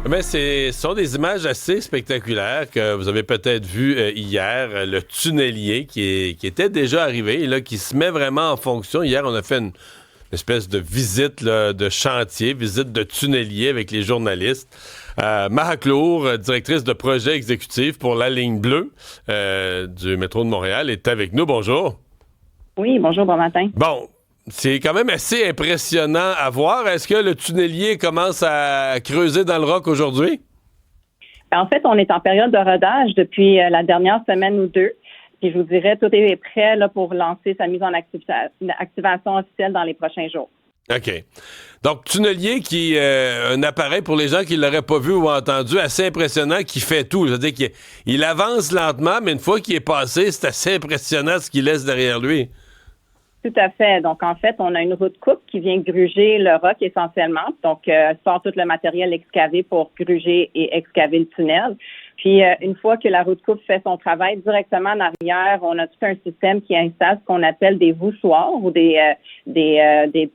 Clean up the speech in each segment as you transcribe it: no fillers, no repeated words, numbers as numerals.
Mais ce sont des images assez spectaculaires que vous avez peut-être vues hier. Le tunnelier qui était déjà arrivé, là, qui se met vraiment en fonction. Hier, on a fait une espèce de visite là, de chantier, visite de tunnelier avec les journalistes. Maha Clour, directrice de projet exécutif pour la ligne bleue du métro de Montréal, est avec nous. Bonjour. Oui, bonjour, bon matin. Bon, c'est quand même assez impressionnant à voir. Est-ce que le tunnelier commence à creuser dans le roc aujourd'hui? En fait, on est en période de rodage depuis la dernière semaine ou deux. Puis je vous dirais, tout est prêt là, pour lancer sa mise en activation officielle dans les prochains jours. OK. Donc, tunnelier qui un appareil pour les gens qui ne l'auraient pas vu ou entendu, assez impressionnant, qui fait tout. C'est-à-dire qu'il avance lentement, mais une fois qu'il est passé, c'est assez impressionnant ce qu'il laisse derrière lui. Tout à fait. Donc, en fait, on a une route coupe qui vient gruger le roc essentiellement. Donc, sort tout le matériel excavé pour gruger et excaver le tunnel. Puis, une fois que la route coupe fait son travail, directement en arrière, on a tout un système qui installe ce qu'on appelle des voussoirs ou des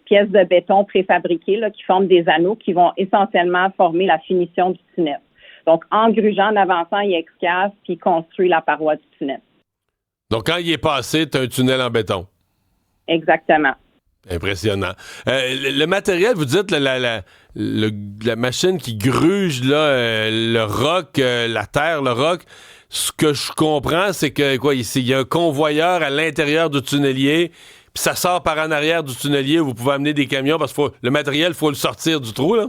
pièces de béton préfabriquées là, qui forment des anneaux qui vont essentiellement former la finition du tunnel. Donc, en grugeant, en avançant, il excave puis il construit la paroi du tunnel. Donc, quand il est passé, tu as un tunnel en béton. Exactement. Impressionnant. Le matériel, vous dites, la machine qui gruge là, le roc, la terre, le roc, ce que je comprends, c'est que quoi, il y a un convoyeur à l'intérieur du tunnelier, puis ça sort par en arrière du tunnelier, vous pouvez amener des camions, parce que le matériel, il faut le sortir du trou, là.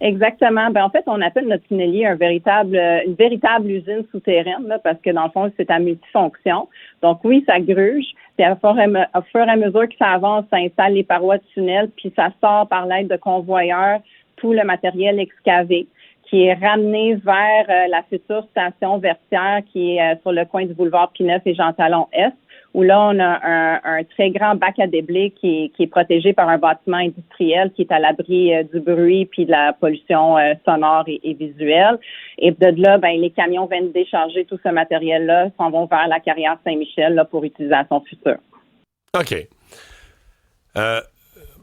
Exactement. En fait, on appelle notre tunnelier une véritable usine souterraine, là, parce que dans le fond, c'est à multifonction. Donc oui, ça gruge. Puis au fur et à mesure que ça avance, ça installe les parois de tunnel, puis ça sort par l'aide de convoyeurs tout le matériel excavé qui est ramené vers la future station Vertière qui est sur le coin du boulevard Pineuf et Jean Talon Est, où là, on a un très grand bac à déblai qui est protégé par un bâtiment industriel qui est à l'abri du bruit puis de la pollution sonore et visuelle. Et de là, les camions viennent décharger tout ce matériel-là, s'en vont vers la carrière Saint-Michel là, pour utilisation future. OK.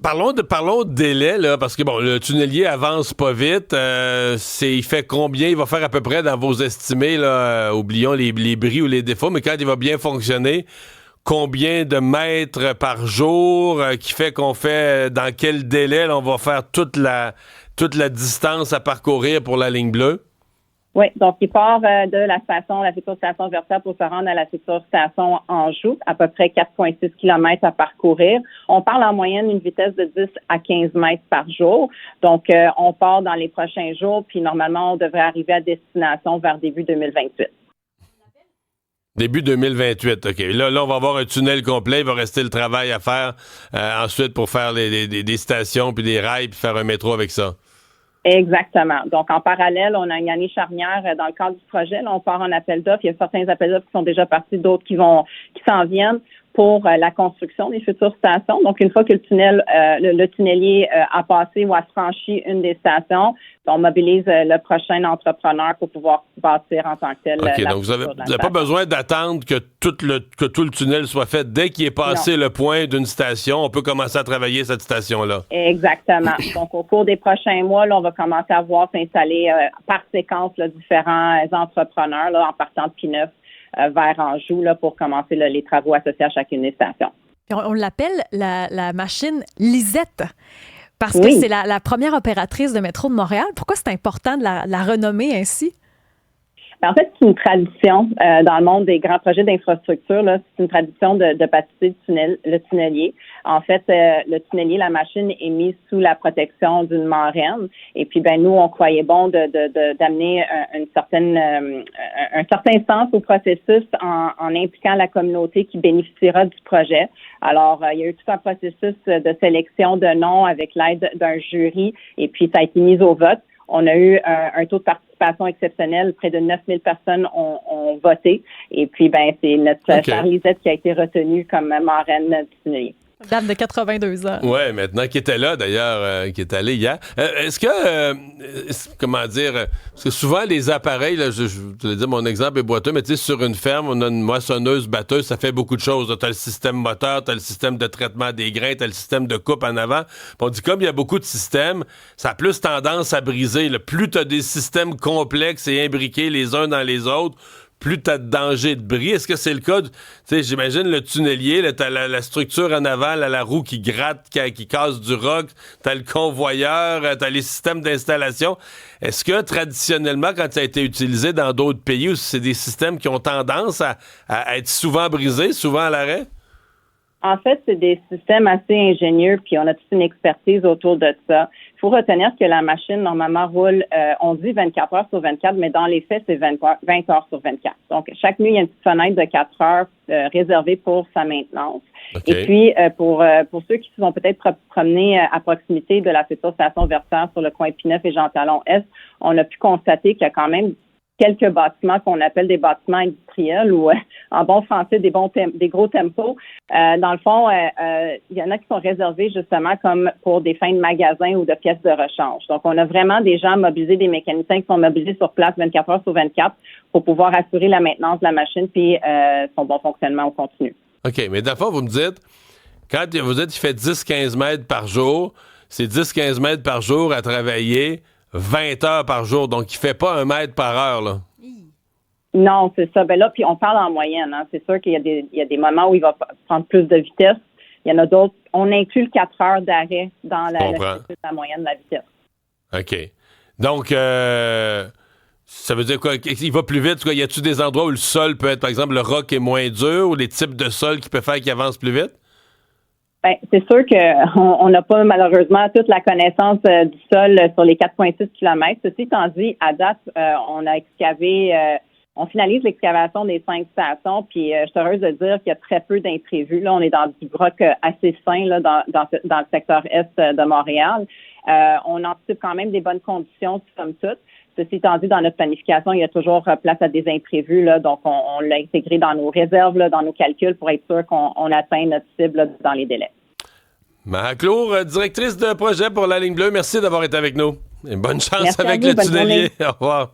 Parlons de délai, là, parce que bon, le tunnelier avance pas vite. Il fait combien? Il va faire à peu près dans vos estimés, là, oublions les bris ou les défauts, mais quand il va bien fonctionner, combien de mètres par jour qui fait qu'on fait dans quel délai là, on va faire toute la distance à parcourir pour la ligne bleue? Oui, donc il part de la future station Vertière pour se rendre à la future station Anjou, à peu près 4,6 km à parcourir. On parle en moyenne d'une vitesse de 10 à 15 mètres par jour. Donc, on part dans les prochains jours, puis normalement, on devrait arriver à destination vers début 2028. Début 2028, OK. Là, on va avoir un tunnel complet. Il va rester le travail à faire ensuite pour faire des stations, puis des rails, puis faire un métro avec ça. Exactement. Donc, en parallèle, on a une année charnière dans le cadre du projet. Là, on part en appel d'offres. Il y a certains appels d'offres qui sont déjà partis, d'autres qui s'en viennent pour la construction des futures stations. Donc, une fois que le tunnelier a passé ou a franchi une des stations, on mobilise le prochain entrepreneur pour pouvoir bâtir en tant que tel. OK, donc vous n'avez pas besoin d'attendre que tout le tunnel soit fait. Dès qu'il est passé le point d'une station, on peut commencer à travailler cette station-là. Exactement. Donc, au cours des prochains mois, là, on va commencer à voir s'installer par séquence là, différents entrepreneurs là, en partant de Pineuf vers Anjou là, pour commencer là, les travaux associés à chacune des stations. On l'appelle la machine Lisette. Parce que c'est la première opératrice de métro de Montréal. Pourquoi c'est important de la renommer ainsi? En fait, c'est une tradition dans le monde des grands projets d'infrastructure. Là, c'est une tradition de baptiser le tunnelier. En fait, le tunnelier, la machine est mise sous la protection d'une marraine. Et puis, nous, on croyait bon d'amener un certain sens au processus en impliquant la communauté qui bénéficiera du projet. Alors, il y a eu tout un processus de sélection de noms avec l'aide d'un jury. Et puis, ça a été mis au vote. On a eu un taux de participation exceptionnel. Près de 9000 personnes ont voté. Et puis, c'est notre chère Lisette qui a été retenue comme marraine du tunnelier. Dame de 82 ans. Oui, maintenant, qui était là, d'ailleurs, qui est allé hier. Est-ce que, comment dire, parce que souvent, les appareils, là, je te l'ai dit, mon exemple est boiteux, mais tu sais, sur une ferme, on a une moissonneuse, batteuse, ça fait beaucoup de choses. Tu as le système moteur, tu as le système de traitement des grains, tu as le système de coupe en avant. Puis on dit, comme il y a beaucoup de systèmes, ça a plus tendance à briser. Là. Plus tu as des systèmes complexes et imbriqués les uns dans les autres, plus tu as de danger de bris. Est-ce que c'est le cas? Tu sais, j'imagine le tunnelier, tu as la structure en avant, là, la roue qui gratte, qui casse du roc, tu as le convoyeur, tu as les systèmes d'installation. Est-ce que traditionnellement, quand ça a été utilisé dans d'autres pays, c'est des systèmes qui ont tendance à être souvent brisés, souvent à l'arrêt? En fait, c'est des systèmes assez ingénieux, puis on a toute une expertise autour de ça. Il faut retenir que la machine, normalement, roule, on dit 24 heures sur 24, mais dans les faits, c'est 20 heures sur 24. Donc, chaque nuit, il y a une petite fenêtre de 4 heures réservée pour sa maintenance. Okay. Et puis, pour ceux qui se sont peut-être promenés à proximité de la future station Versailles sur le coin P9 et Jean-Talon-Est, on a pu constater qu'il y a quand même quelques bâtiments qu'on appelle des bâtiments industriels ou en bon français des gros tempos. Dans le fond, il y en a qui sont réservés justement comme pour des fins de magasins ou de pièces de rechange. Donc, on a vraiment des gens mobilisés, des mécaniciens qui sont mobilisés sur place 24 heures sur 24 pour pouvoir assurer la maintenance de la machine puis son bon fonctionnement au continu. OK, mais d'abord, vous me dites, quand vous dites qu'il fait 10-15 mètres par jour, c'est 10-15 mètres par jour à travailler 20 heures par jour, donc il fait pas 1 mètre par heure, là. Non, c'est ça. Ben là, puis on parle en moyenne. Hein. C'est sûr qu'il y a des moments où il va prendre plus de vitesse. Il y en a d'autres. On inclut le 4 heures d'arrêt dans la moyenne de la vitesse. OK. Donc, ça veut dire quoi? Il va plus vite? Y a-t-il des endroits où le sol peut être, par exemple, le roc est moins dur ou les types de sol qui peuvent faire qu'il avance plus vite? Ben, c'est sûr qu'on n'a pas malheureusement toute la connaissance du sol sur les 4,6 km. Ceci étant dit, à date, on a excavé, on finalise l'excavation des 5 stations, puis je suis heureuse de dire qu'il y a très peu d'imprévus. Là, on est dans du roc assez fin là, dans le secteur est de Montréal. On anticipe quand même des bonnes conditions, somme toute. Ceci étant dit, dans notre planification, il y a toujours place à des imprévus, là, donc on l'a intégré dans nos réserves, là, dans nos calculs pour être sûr qu'on atteint notre cible là, dans les délais. Marie-Claude, directrice de projet pour la Ligne Bleue, merci d'avoir été avec nous. Et bonne chance merci avec le tunnelier. Au revoir.